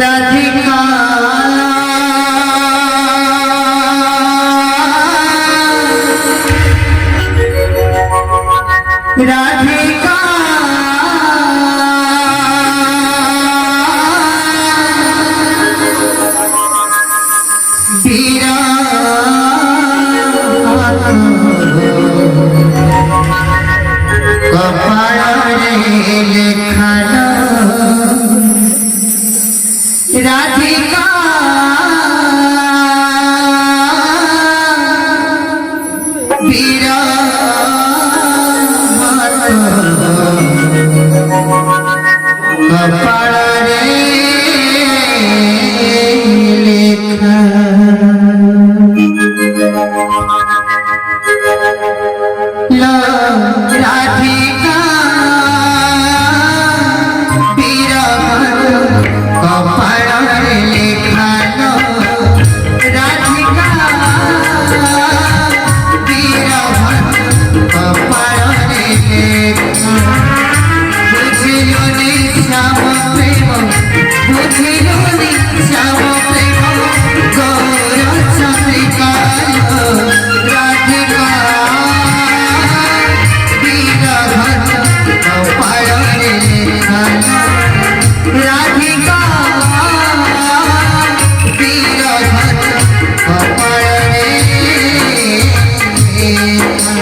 राधिका राधिका बीरा कपाळे लेखाना राधिका बीरा कपाळे लेखा राधिका बीरा कपाळे लेखाना राधिका बीरा कपाळे लेखा बुझियोनी श्याम प्रेम बुझियोनी श्याम प्रेम गौर चंद्रिका राधिका बीरा कपाळे लेखा राधिका बीरा कपाळे लेखा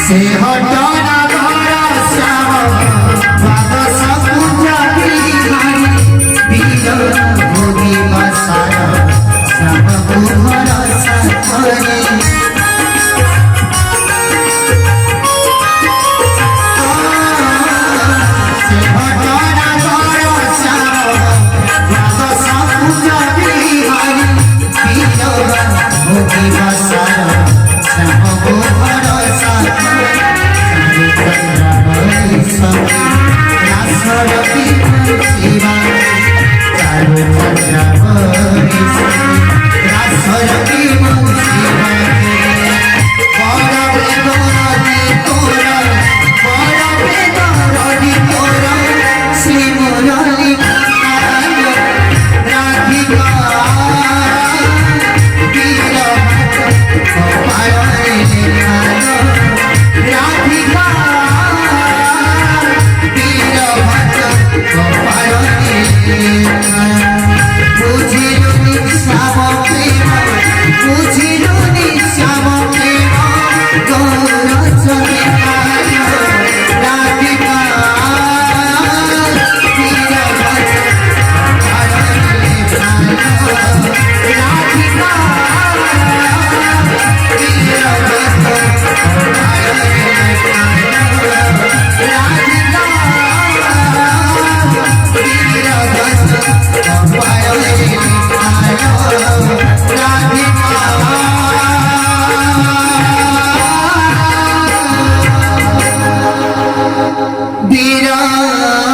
से हटना घरा श्याम बाग सकुंजा बिहारी बीर भोगी बसाया श्याम कुमार साथरे से हटना घरा श्याम बाग सकुंजा बिहारी बीर भोगी बसाया श्याम कुमार मा